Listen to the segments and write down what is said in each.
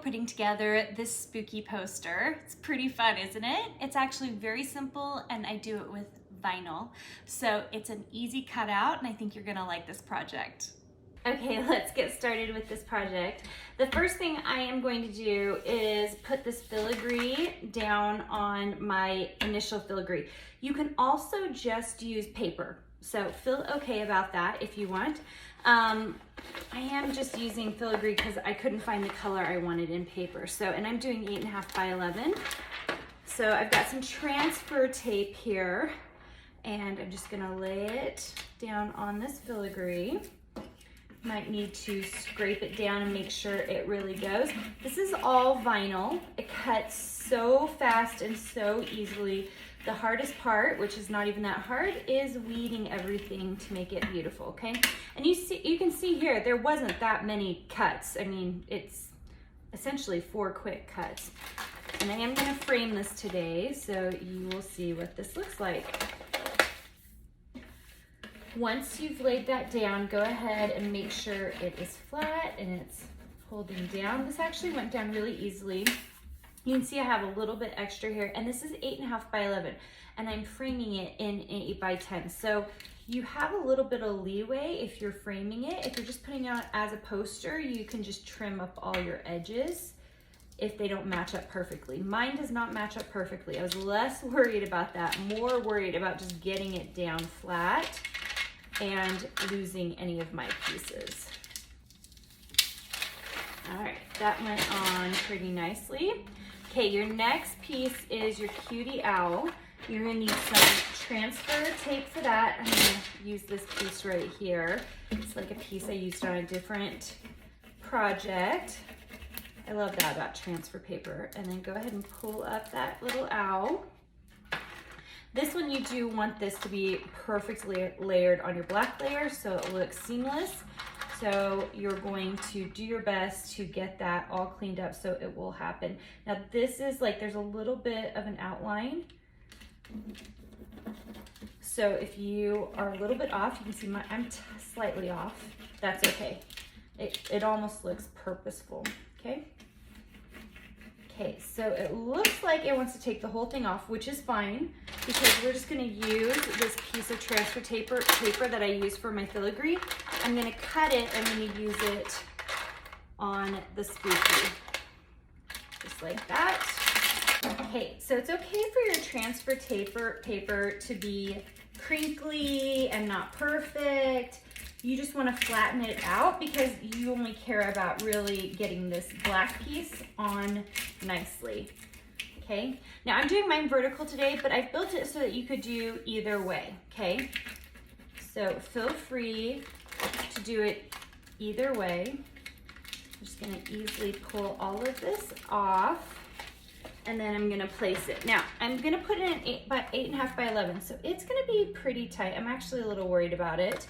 putting together this spooky poster. It's pretty fun, isn't it? It's actually very simple and I do it with vinyl. So it's an easy cutout and I think you're gonna like this project. Okay, let's get started with this project. The first thing I am going to do is put this filigree down on my initial filigree. You can also just use paper, so feel okay about that if you want. I am just using filigree because I couldn't find the color I wanted in paper. So, and I'm doing 8.5 by 11. So I've got some transfer tape here and I'm just gonna lay it down on this filigree. Might need to scrape it down and make sure it really goes. This is all vinyl. It cuts so fast and so easily. The hardest part, which is not even that hard, is weeding everything to make it beautiful, okay? And you can see here, there wasn't that many cuts. I mean, it's essentially 4 quick cuts. And I am gonna frame this today, so you will see what this looks like. Once you've laid that down, go ahead and make sure it is flat and it's holding down. This actually went down really easily. You can see I have a little bit extra here, and this is 8.5 by 11, and I'm framing it in 8 by 10. So you have a little bit of leeway if you're framing it. If you're just putting it out as a poster, you can just trim up all your edges if they don't match up perfectly. Mine does not match up perfectly. I was less worried about that, more worried about just getting it down flat and losing any of my pieces. All right, that went on pretty nicely. Okay, your next piece is your cutie owl. You're gonna need some transfer tape for that. I'm gonna use this piece right here. It's like a piece I used on a different project. I love that about transfer paper. And then go ahead and pull up that little owl. This one, you do want this to be perfectly layered on your black layer so it looks seamless. So you're going to do your best to get that all cleaned up so it will happen. Now this is like, there's a little bit of an outline. So if you are a little bit off, you can see I'm slightly off. That's okay. It almost looks purposeful, okay? Okay, so it looks like it wants to take the whole thing off, which is fine because we're just gonna use this piece of transfer paper that I use for my filigree. I'm gonna cut it, I'm gonna use it on the spooky, just like that. Okay, so it's okay for your transfer paper to be crinkly and not perfect. You just want to flatten it out because you only care about really getting this black piece on nicely. Okay, now I'm doing mine vertical today, but I built it so that you could do either way, okay? So feel free to do it either way. I'm just gonna easily pull all of this off and then I'm gonna place it. Now, I'm gonna put it in 8.5 by 11, so it's gonna be pretty tight. I'm actually a little worried about it.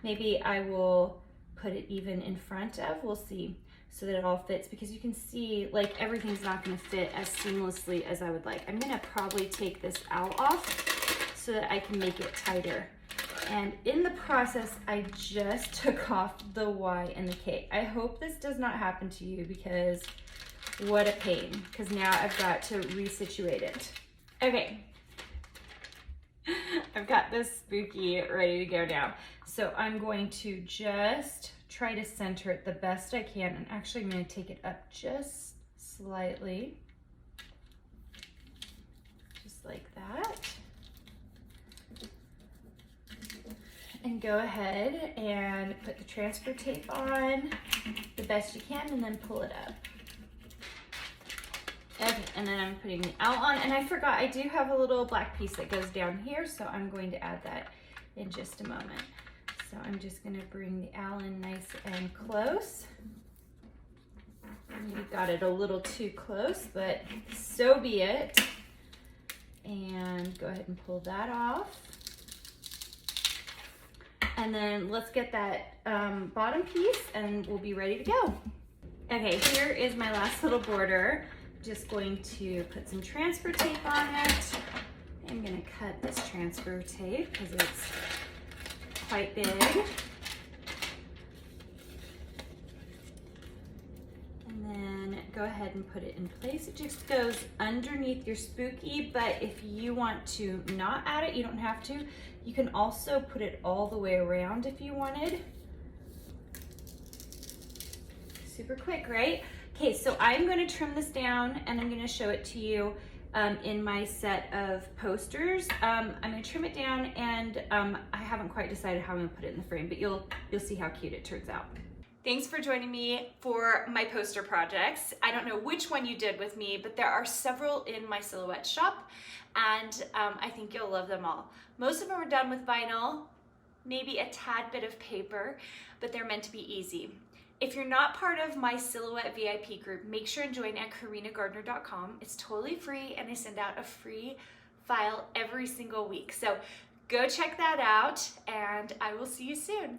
Maybe I will put it even in front of, we'll see, so that it all fits because you can see like everything's not gonna fit as seamlessly as I would like. I'm gonna probably take this owl off so that I can make it tighter. And in the process, I just took off the Y and the K. I hope this does not happen to you because what a pain, because now I've got to resituate it. Okay. I've got this spooky ready to go now. So I'm going to just try to center it the best I can. And actually I'm going to take it up just slightly. Just like that. And go ahead and put the transfer tape on the best you can and then pull it up. Okay, and then I'm putting the owl on, and I forgot I do have a little black piece that goes down here, so I'm going to add that in just a moment. So I'm just gonna bring the owl in nice and close. You got it a little too close, but so be it. And go ahead and pull that off. And then let's get that bottom piece and we'll be ready to go. Okay, here is my last little border. Just going to put some transfer tape on it. I'm gonna cut this transfer tape because it's quite big. And then go ahead and put it in place. It just goes underneath your spooky, but if you want to not add it, you don't have to. You can also put it all the way around if you wanted. Super quick, right? Okay, so I'm gonna trim this down and I'm gonna show it to you in my set of posters. I'm gonna trim it down and I haven't quite decided how I'm gonna put it in the frame, but you'll see how cute it turns out. Thanks for joining me for my poster projects. I don't know which one you did with me, but there are several in my Silhouette shop, and I think you'll love them all. Most of them are done with vinyl, maybe a tad bit of paper, but they're meant to be easy. If you're not part of my Silhouette VIP group, make sure and join at karinagardner.com. It's totally free, and I send out a free file every single week. So go check that out, and I will see you soon.